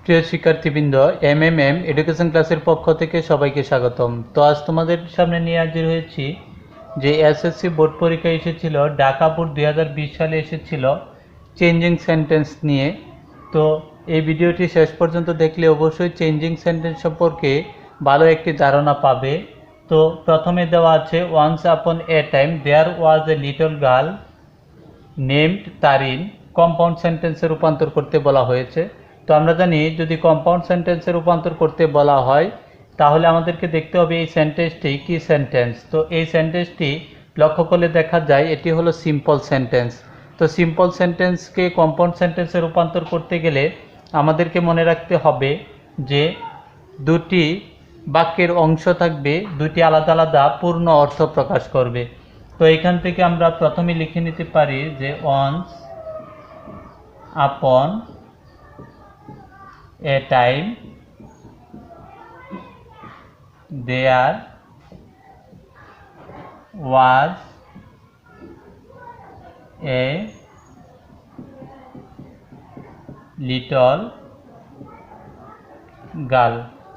প্রিয় শিক্ষার্থীবৃন্দ, এমএমএম এডুকেশন ক্লাসের পক্ষ থেকে সবাইকে স্বাগতম। তো আজ তোমাদের সামনে নিয়ে হাজির হয়েছি যে এসএসসি বোর্ড পরীক্ষা এসেছিল, ঢাকা বোর্ড 2020 সালে এসেছিল চেঞ্জিং সেন্টেন্স নিয়ে। তো এই ভিডিওটি শেষ পর্যন্ত দেখলে অবশ্যই চেঞ্জিং সেন্টেন্স সম্পর্কে ভালো একটি ধারণা পাবে। তো প্রথমে দেওয়া আছে, once upon a time there was a little girl named Tarin. Compound সেন্টেন্সে রূপান্তর করতে বলা হয়েছে। তো আমরা জানি যদি কম্পাউন্ড সেন্টেন্সে রূপান্তর করতে বলা হয় তাহলে আমাদেরকে দেখতে হবে এই সেন্টেন্সটি কি সেন্টেন্স। তো এই সেন্টেন্সটি লক্ষ্য করলে দেখা যায় এটি হলো সিম্পল সেন্টেন্স। তো সিম্পল সেন্টেন্সকে কম্পাউন্ড সেন্টেন্সে রূপান্তর করতে গেলে আমাদেরকে মনে রাখতে হবে যে দুটি বাক্যের অংশ থাকবে, দুটি আলাদা আলাদা পূর্ণ অর্থ প্রকাশ করবে। তো এখান থেকে আমরা প্রথমে লিখে নিতে পারি যে once upon a time there was a little girl.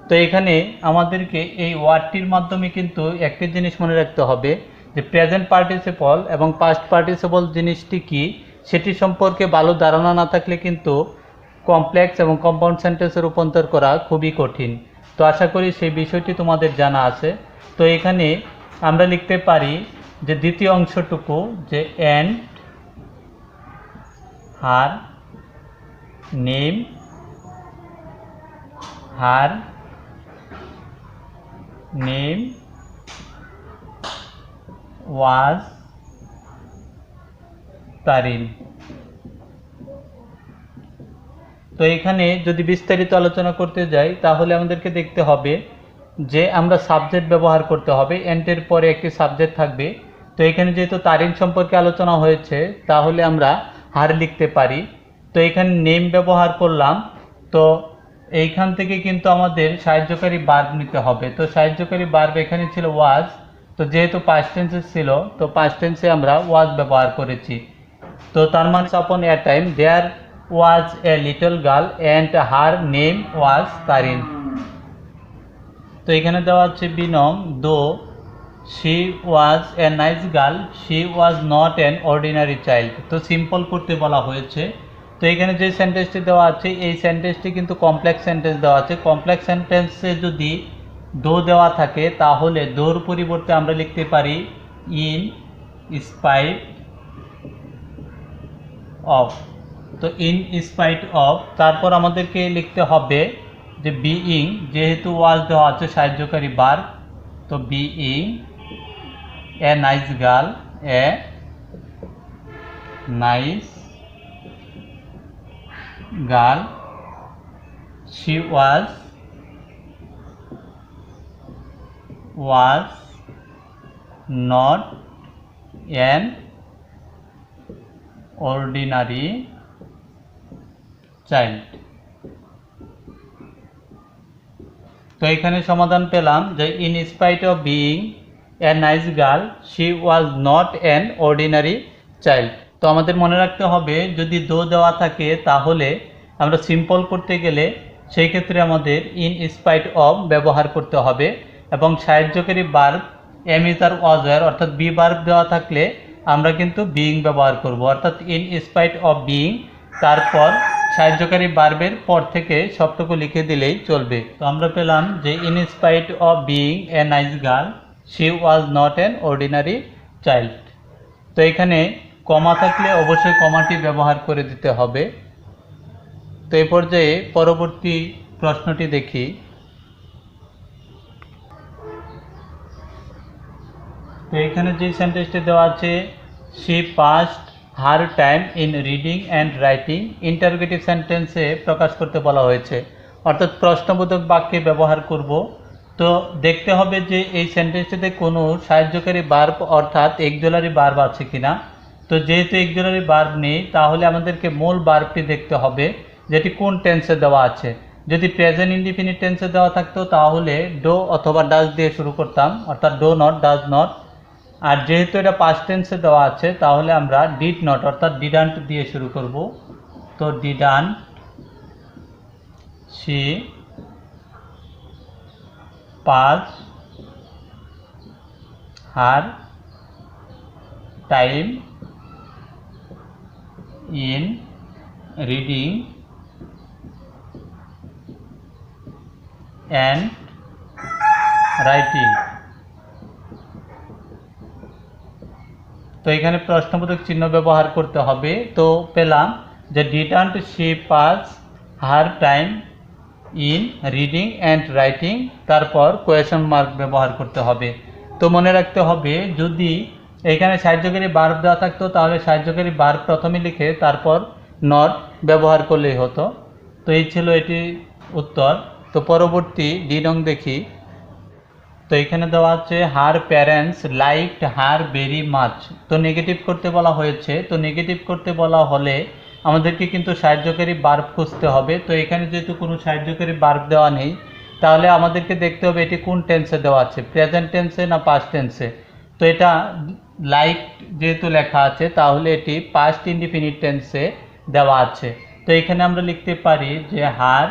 তো এখানে আমাদেরকে এই ওয়ার্ডটির মাধ্যমে কিন্তু একটি জিনিস মনে রাখতে হবে যে প্রেজেন্ট পার্টিসিপল এবং পাস্ট পার্টিসিপল জিনিসটি কি সেটি সম্পর্কে ভালো ধারণা না থাকলে কিন্তু কমপ্লেক্স এবং কম্পাউন্ড সেন্টেন্সে রূপান্তর করা খুবই কঠিন। তো আশা করি সেই বিষয়টি তোমাদের জানা আছে। তো এখানে আমরা লিখতে পারি যে দ্বিতীয় অংশটুকু যে and her name her name was Tarin. তো এখানে যদি বিস্তারিত আলোচনা করতে যাই তাহলে আমাদেরকে দেখতে হবে যে আমরা সাবজেক্ট ব্যবহার করতে হবে, এন্টের পরে একটি সাবজেক্ট থাকবে। তো এখানে যেহেতু তারিন সম্পর্কে আলোচনা হয়েছে তাহলে আমরা হার লিখতে পারি। তো এখানে নেম ব্যবহার করলাম। তো এইখান থেকে কিন্তু আমাদের সাহায্যকারী ভার্ব নিতে হবে। তো সাহায্যকারী ভার্ব এখানে ছিল ওয়াজ। তো যেহেতু পাস্ট টেন্সে ছিল তো পাস্ট টেন্সে আমরা ওয়াজ ব্যবহার করেছি। তো তার মানে upon a time there was a little girl and her name was Tarin. তো এখানে দেওয়া হচ্ছে বিনম though she was a nice girl she was not an ordinary child. তো সিম্পল করতে বলা হয়েছে। তো এখানে যে সেন্টেন্সটি দেওয়া আছে এই সেন্টেন্সটি কিন্তু কমপ্লেক্স সেন্টেন্স দেওয়া আছে। কমপ্লেক্স সেন্টেন্সে যদি দো দেওয়া থাকে তাহলে দোর পরিবর্তে আমরা লিখতে পারি ইন স্পাইট অফ। তো ইন স্পাইট অফ, তারপর আমাদেরকে লিখতে হবে যে বিইং, যেহেতু ওয়াজ দেওয়া আছে সাহায্যকারী ভার্ব। তো being a nice girl A nice girl she was not an ordinary child. তো এখানে সমাধান পেলাম যে in spite of being a nice girl she was not an ordinary child. তো আমাদের মনে রাখতে হবে যদি দো দেওয়া থাকে তাহলে আমরা সিম্পল করতে গেলে সেই ক্ষেত্রে আমাদের ইন স্পাইট অফ ব্যবহার করতে হবে এবং সাহায্যকারী verb am is are was were অর্থাৎ বি ভার্ব দেওয়া থাকলে আমরা কিন্তু বিইং ব্যবহার করব, অর্থাৎ ইন স্পাইট অফ বিইং তারপর সাহায্যকারী ভার্বের পর থেকে সবটুকু লিখে দিলেই চলবে। তো আমরা পেলাম যে in spite of being a nice girl she was not an ordinary child. তো এখানে কমা থাকলে অবশ্যই কমাটি ব্যবহার করে দিতে হবে। তো এই পর্যায়ে পরবর্তী প্রশ্নটি দেখি। তো এখানে যে সেন্টেন্সটি দেওয়া আছে she past her time in reading and writing, interrogative সেন্টেন্সে প্রকাশ করতে বলা হয়েছে, অর্থাৎ প্রশ্নবোধক বাক্যে ব্যবহার করব। তো দেখতে হবে যে এই সেন্টেন্সটিতে কোনো সাহায্যকারী ভার্ব অর্থাৎ এক্সিলারি ভার্ব আছে কিনা। তো যেহেতু এক্সিলারি ভার্ব নেই তাহলে আমাদেরকে মূল ভার্বটি দেখতে হবে যেটি কোন টেন্সে দেওয়া আছে। যদি প্রেজেন্ট ইনডিফিনিট টেন্সে দেওয়া থাকতো তাহলে ডো অথবা ডাজ দিয়ে শুরু করতাম, অর্থাৎ ডো নট ডাজ নট। আর যেহেতু এটা পাস্ট টেন্সে দেওয়া আছে তাহলে আমরা ডিড নট অর্থাৎ ডিডান্ট দিয়ে শুরু করব। তো ডিডান্ট she passed her time in reading and writing। তো এখানে প্রশ্নবোধক চিহ্ন ব্যবহার করতে হবে। তো পেলাম যে didn't she pass her time in reading and writing, তারপর কোয়েশ্চন মার্ক ব্যবহার করতে হবে। তো মনে রাখতে হবে যদি এখানে সাহায্যকারী ভার্ব দেওয়া থাকতো তাহলে সাহায্যকারী ভার্ব প্রথমে লিখে তারপর নট ব্যবহার করলেই হতো। তো এই ছিল এটি উত্তর। তো পরবর্তী ডি নং দেখি। তো এখানে দেওয়া আছে her parents liked her very much. তো নেগেটিভ করতে বলা হয়েছে। তো নেগেটিভ করতে বলা হলে আমাদেরকে কিন্তু সাহায্যকারী ভার্ব খুঁজতে হবে। তো এখানে যেহেতু কোনো সাহায্যকারী ভার্ব দেওয়া নেই তাহলে আমাদেরকে দেখতে হবে এটি কোন টেন্সে দেওয়া আছে, প্রেজেন্ট টেন্সে না পাস্ট টেন্সে। তো এটা লাইক যেহেতু লেখা আছে তাহলে এটি পাস্ট ইনডিফিনিট টেন্সে দেওয়া আছে। তো এখানে আমরা লিখতে পারি যে হার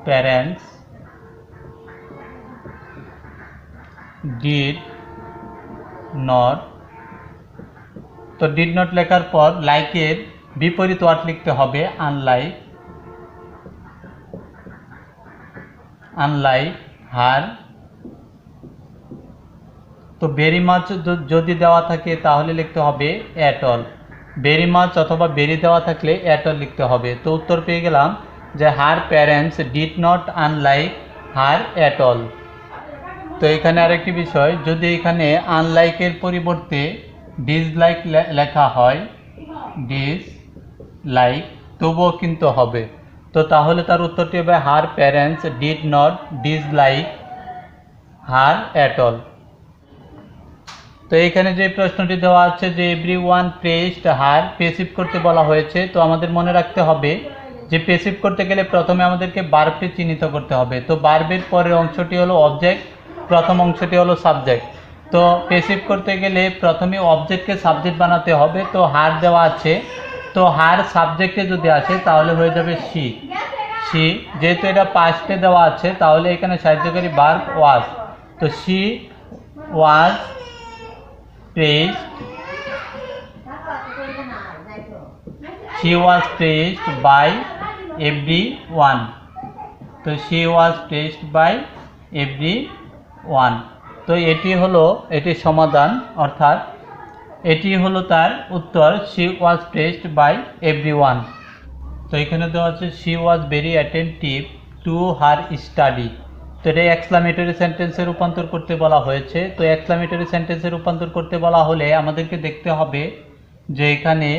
প্যারেন্টস ডিড নট। তো ডিড নট লেখার পর লাইকের বিপরীত ওয়ার্ড লিখতে হবে আনলাইক, আনলাইক হার। তো ভেরি মাচ যদি দেওয়া থাকে তাহলে লিখতে হবে অ্যাট অল, ভেরি মাচ অথবা ভেরি দেওয়া থাকলে অ্যাট অল লিখতে হবে। তো উত্তর পেয়ে গেলাম যে her parents did not unlike her at all. তো এখানে আরেকটি বিষয়, যদি এখানে আনলাইকের পরিবর্তে ডিসলাইক লেখা হয়, ডিসলাইক, তবুও কিন্তু হবে। তো তাহলে তার উত্তরটি হবে her parents did not dislike her at all. তো এখানে যে প্রশ্নটি দেওয়া আছে যে এভরিওয়ান প্রেজড হার, পেসিভ করতে বলা হয়েছে। তো আমাদের মনে রাখতে হবে যে পেসিভ করতে গেলে প্রথমে আমাদেরকে ভার্বটি চিহ্নিত করতে হবে। তো ভার্বের পরের অংশটি হলো অবজেক্ট, প্রথম অংশটি হলো সাবজেক্ট। তো পেসিভ করতে গেলে প্রথমে অবজেক্টকে সাবজেক্ট বানাতে হবে। তো হার দেওয়া আছে, তো হার সাবজেক্টে যদি আসে তাহলে হয়ে যাবে শি। শি যেহেতু এটা পাস্টে দেওয়া আছে তাহলে এখানে সাহায্যকারী ভার্ব ওয়াজ। তো she was praised, she was praised by everyone। তো she was praised by everyone। তো এটি হলো এটির সমাধান, অর্থাৎ এটি হলো তার উত্তর, she was praised by everyone। তো এখানে দেওয়া আছে she was very attentive to her study। তো এটা এক্সক্লামেটরি সেন্টেন্সে রূপান্তর করতে বলা হয়েছে। তো এক্সক্লামেটরি সেন্টেন্সে রূপান্তর করতে বলা হলে আমাদেরকে দেখতে হবে যে এখানে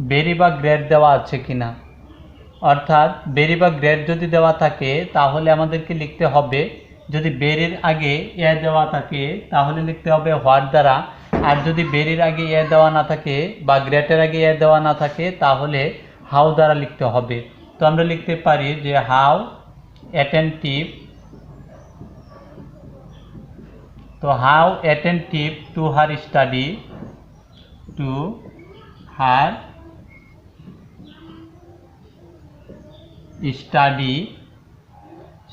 ভেরি বা গ্রেড দেওয়া আছে কিনা। অর্থাৎ ভেরি বা গ্রেড যদি দেওয়া থাকে তাহলে আমাদেরকে লিখতে হবে, যদি বেরির আগে এ দেওয়া থাকে তাহলে লিখতে হবে হোয়াট দ্বারা, আর যদি বেরির আগে এ দেওয়া না থাকে বা গ্রেটের আগে এ দেওয়া না থাকে তাহলে হাউ দ্বারা লিখতে হবে। তো আমরা লিখতে পারি যে হাউ অ্যাটেন্টিভ, তো how attentive to her study, to her study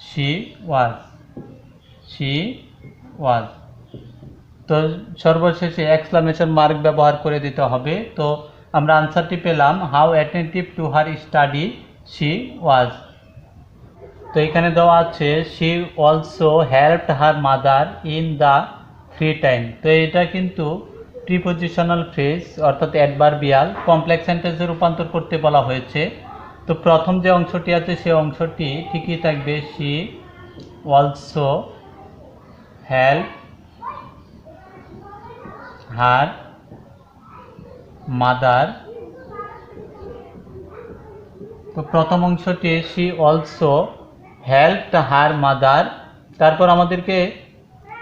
she was, she was। তো সর্বশেষে এক্সক্লামেশন মার্ক ব্যবহার করে দিতে হবে। তো আমরা আনসারটি পেলাম how attentive to her study she was। তো এখানে দেওয়া আছে she also helped her mother in the free time। তো এটা কিন্তু প্রিপোজিশনাল ফ্রেজ অর্থাৎ অ্যাডভার্বিয়াল, কমপ্লেক্স সেন্টেন্সে রূপান্তর করতে বলা হয়েছে। তো প্রথম যে অংশটি আছে সেই অংশটি ঠিকই থাকবে, she also helped her mother। তো প্রথম অংশটি she also helped her mother। তারপর আমাদেরকে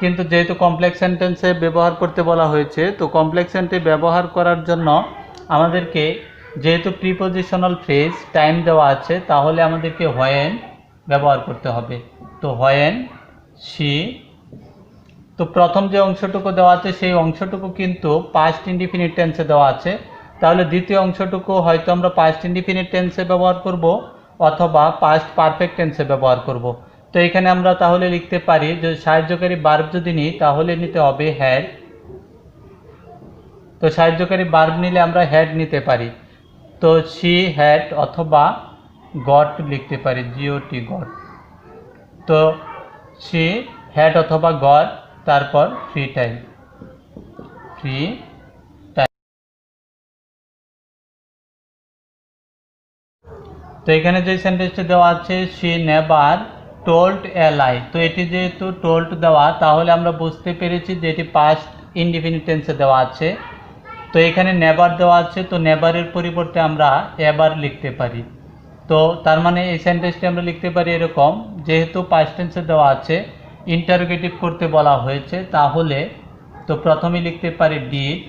কিন্তু যেহেতু কমপ্লেক্স সেন্টেন্সে ব্যবহার করতে বলা হয়েছে, তো কমপ্লেক্স সেন্টেন্স ব্যবহার করার জন্য আমাদেরকে যেহেতু প্রিপোজিশনাল ফ্রেজ টাইম দেওয়া আছে তাহলে আমাদেরকে হোয়েন ব্যবহার করতে হবে। তো হোয়েন শি, তো প্রথম যে অংশটুকু দেওয়া আছে সেই অংশটুকু কিন্তু পাস্ট ইনডিফিনিট টেন্সে দেওয়া আছে, তাহলে দ্বিতীয় অংশটুকু হয়তো আমরা পাস্ট ইনডিফিনিট টেন্সে ব্যবহার করব, অথবা পাস্ট পারফেক্ট টেন্সে ব্যবহার করব। তো এখানে আমরা তাহলে লিখতে পারি যে সাহায্যকারী ভার্ব যদি নিই তাহলে নিতে হবে হ্যাড। তো সাহায্যকারী ভার্ব নিলে আমরা হ্যাড নিতে পারি। তো শি হ্যাড অথবা গট লিখতে পারি, জিওটি গট। তো শি হ্যাড অথবা গট, তারপর ফ্রি টাইম। তো এখানে যে সেন্টেন্সটি দেওয়া আছে শি নেভার টোল্ড এ লাই। তো এটি যেহেতু টোল্ড দেওয়া তাহলে আমরা বুঝতে পেরেছি যে এটি পাস্ট ইনডিফিনিট টেন্সে দেওয়া আছে। তো এখানে নেভার দেওয়া আছে, তো নেভারের পরিবর্তে আমরা এবার লিখতে পারি। তো তার মানে এই সেন্টেন্সটি আমরা লিখতে পারি এরকম, যেহেতু পাস্ট টেন্সে দেওয়া আছে, ইন্টারোগেটিভ করতে বলা হয়েছে, তাহলে তো প্রথমে লিখতে পারি ডিড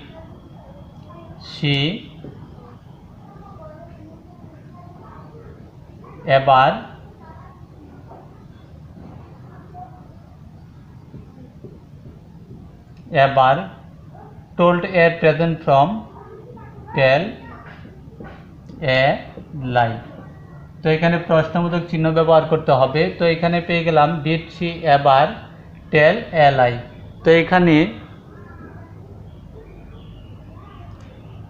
শি এবার টোল্ড এ প্রেজেন্ট ফর্ম টেল এ লাই। তো এখানে প্রশ্নবোধক চিহ্ন ব্যবহার করতে হবে। তো এখানে পেয়ে গেলাম ডিড শি এবার টেল এ লাই।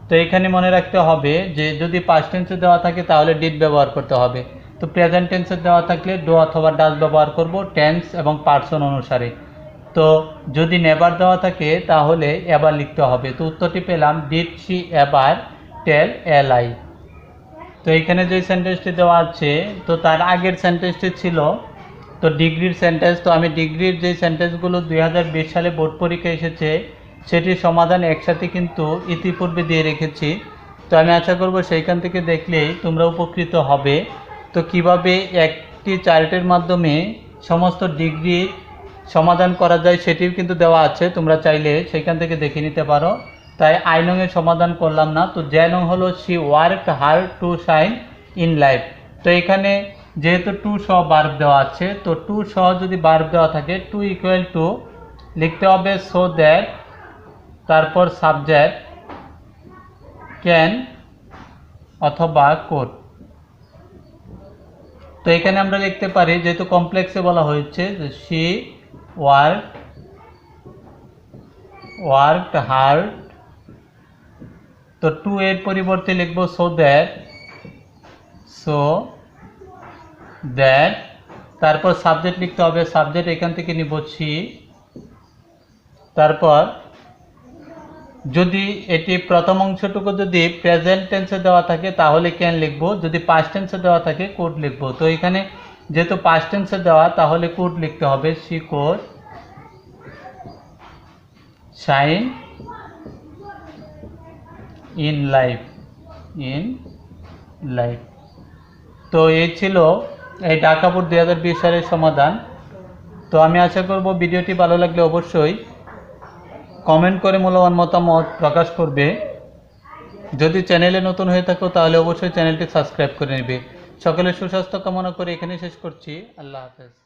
তো এখানে মনে রাখতে হবে যে যদি পাস্ট টেন্সে দেওয়া থাকে তাহলে ডিড ব্যবহার করতে হবে। তো প্রেজেন্ট টেন্সে দেওয়া থাকলে ডু অথবা ডাজ ব্যবহার করব টেন্স এবং পার্সন অনুসারে। তো যদি নেভার দেওয়া থাকে তাহলে এবার লিখতে হবে। তো উত্তরটি পেলাম ডিড শি এবার টেল এ লাই। তো এখানে যে সেন্টেন্সটি দেওয়া আছে তো তার আগের সেন্টেন্সটি ছিল তো ডিগ্রির সেন্টেন্স। তো আমি ডিগ্রির যে সেন্টেন্সগুলো 2020 সালে বোর্ড পরীক্ষা এসেছে সেটির সমাধান একসাথে কিন্তু ইতিপূর্বে দিয়ে রেখেছি। তো আমি আশা করব সেইখান থেকে দেখলেই তোমরা উপকৃত হবে। তো কিভাবে একটি চার্টের মাধ্যমে সমস্ত ডিগ্রির সমাধান করা যায় সেটিও কিন্তু দেওয়া আছে, তোমরা চাইলে সেইখান থেকে দেখে নিতে পারো। তাই আই নং এর সমাধান করলাম না। তো যে নং হলো she work hard to shine in life. তো এখানে যেহেতু টু সহ ভার্ব দেওয়া আছে, তো টু সহ যদি ভার্ব দেওয়া থাকে টু ইকুয়াল টু লিখতে হবে সো দ্যাট, তারপর সাবজেক্ট ক্যান অথবা কোড। তো এখানে আমরা লিখতে পারি যেহেতু কমপ্লেক্সে বলা হয়েছে যে শি ওয়ার্কড হার্ড, তো টু এর পরিবর্তে লিখব সো দ্যাট, তারপর সাবজেক্ট লিখতে হবে, সাবজেক্ট এখান থেকে নিব শি। তারপর যদি এটি প্রথম অংশটুকু যদি প্রেজেন্ট টেন্সে দেওয়া থাকে তাহলে ক্যান লিখব, যদি পাস্ট টেন্সে দেওয়া থাকে কোড লিখব। তো এখানে যেহেতু পাস্ট টেন্সে দেওয়া তাহলে কোড লিখতে হবে, she code shine in life. তো এই ছিল এই ঢাকা বোর্ড 2020 সালের সমাধান। তো আমি আশা করব ভিডিওটি ভালো লাগলে অবশ্যই কমেন্ট করে মূল্যবান মতামত প্রকাশ করবে। যদি চ্যানেলে নতুন হয়ে থাকো তাহলে অবশ্যই চ্যানেলটি সাবস্ক্রাইব করে নেবে। সকলের সুস্বাস্থ্য কামনা করে এখানে শেষ করছি। আল্লাহ হাফেজ।